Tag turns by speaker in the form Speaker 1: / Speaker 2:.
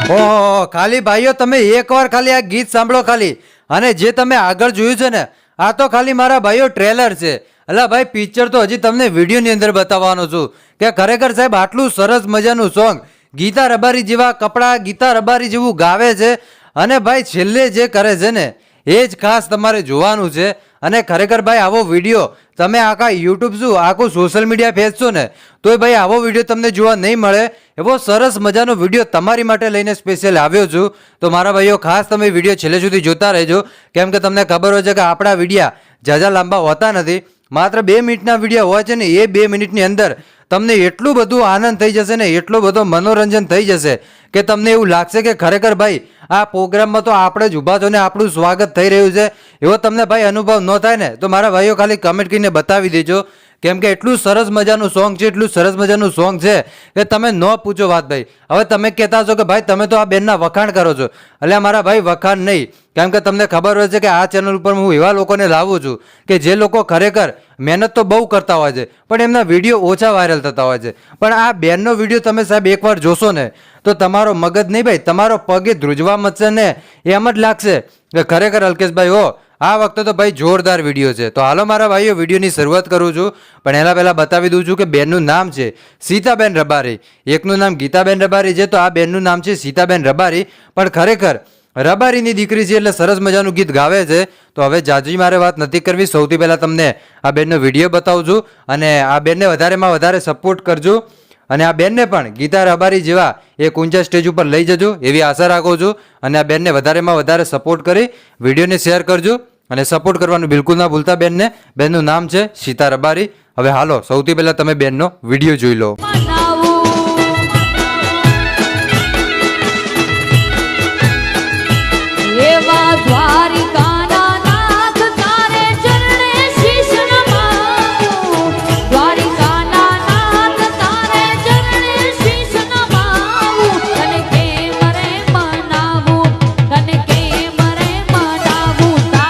Speaker 1: ઓહો ખાલી ભાઈઓ તમે એકવાર ખાલી આ ગીત સાંભળો ખાલી, અને જે તમે આગળ જોયું છે ને આ તો ખાલી મારા ભાઈઓ ટ્રેલર છે. અલા ભાઈ પિક્ચર તો હજી તમને વિડીયોની અંદર બતાવવાનો છું કે ખરેખર સાહેબ આટલું સરસ મજાનું સોંગ, ગીતા રબારી જેવા કપડાં, ગીતા રબારી જેવું ગાવે છે, અને ભાઈ છેલ્લે જે કરે છે ને એ જ ખાસ તમારે જોવાનું છે. અને ખરેખર ભાઈ આવો વિડીયો તમે આખા યુટ્યુબ શું આખું સોશિયલ મીડિયા ફેંચશો ને તોય ભાઈ આવો વિડીયો તમને જોવા નહીં મળે. એવો સરસ મજાનો વિડીયો તમારી માટે લઈને સ્પેશિયલ આવ્યો છું. તો મારા ભાઈઓ ખાસ તમે વિડીયો છેલ્લે સુધી જોતા રહેજો, કેમ કે તમને ખબર હોય છે કે આપણા વિડીયા ઝાઝા લાંબા હોતા નથી, માત્ર 2 મિનિટના વિડીયો હોય છે ને એ 2 મિનિટની અંદર તમને એટલું બધું આનંદ થઈ જશે ને એટલો બધો મનોરંજન થઈ જશે કે તમને એવું લાગશે કે ખરેખર ભાઈ આ પ્રોગ્રામમાં તો આપણે જ ઊભા છો ને આપણું સ્વાગત થઈ રહ્યું છે. એવો તમને ભાઈ અનુભવ ન થાય ને તો મારા ભાઈઓ ખાલી કમેન્ટ કરીને બતાવી દેજો, કેમ કે એટલું સરસ મજાનું સોંગ છે, એટલું સરસ મજાનું સોંગ છે કે તમે ન પૂછો વાત ભાઈ. હવે તમે કહેતા છો કે ભાઈ તમે તો આ બેનના વખાણ કરો છો, એટલે મારા ભાઈ વખાણ નહીં, કેમ કે તમને ખબર હોય છે કે આ ચેનલ ઉપર હું એવા લોકોને લાવું છું કે જે લોકો ખરેખર મહેનત તો બહુ કરતા હોય છે પણ એમના વિડીયો ઓછા વાયરલ થતા હોય છે. પણ આ બેનનો વિડીયો તમે સાહેબ એકવાર જોશો ને તો તમારો મગજ નહીં ભાઈ તમારો પગે ધ્રુજવા મચશે ને એમ જ લાગશે કે ખરેખર અલ્કેશભાઈ હો આ વખતે તો ભાઈ જોરદાર વિડીયો છે. તો હાલો મારા ભાઈઓ વિડીયોની શરૂઆત કરું છું, પણ એના પહેલાં બતાવી દઉં છું કે બેનનું નામ છે સીતાબેન રબારી. એકનું નામ ગીતાબેન રબારી છે તો આ બેનનું નામ છે સીતાબેન રબારી, પણ ખરેખર રબારીની દીકરી છે એટલે સરસ મજાનું ગીત ગાવે છે. તો હવે જાજી મારે વાત નથી કરવી, સૌથી પહેલાં તમને આ બેનનો વિડીયો બતાવું છું, અને આ બેનને વધારેમાં વધારે સપોર્ટ કરજો, અને આ બેનને પણ ગીતા રબારી જેવા એક ઊંચા સ્ટેજ ઉપર લઈ જજો એવી આશા રાખું છું. અને આ બેનને વધારેમાં વધારે સપોર્ટ કરી વિડીયોને શેર કરજો, અને સપોર્ટ કરવાનું બિલકુલ ના ભૂલતા બેનને. બેનનું નામ છે સીતા રબારી. હવે હાલો સૌથી પહેલાં તમે બેનનો વિડીયો જોઈ લો.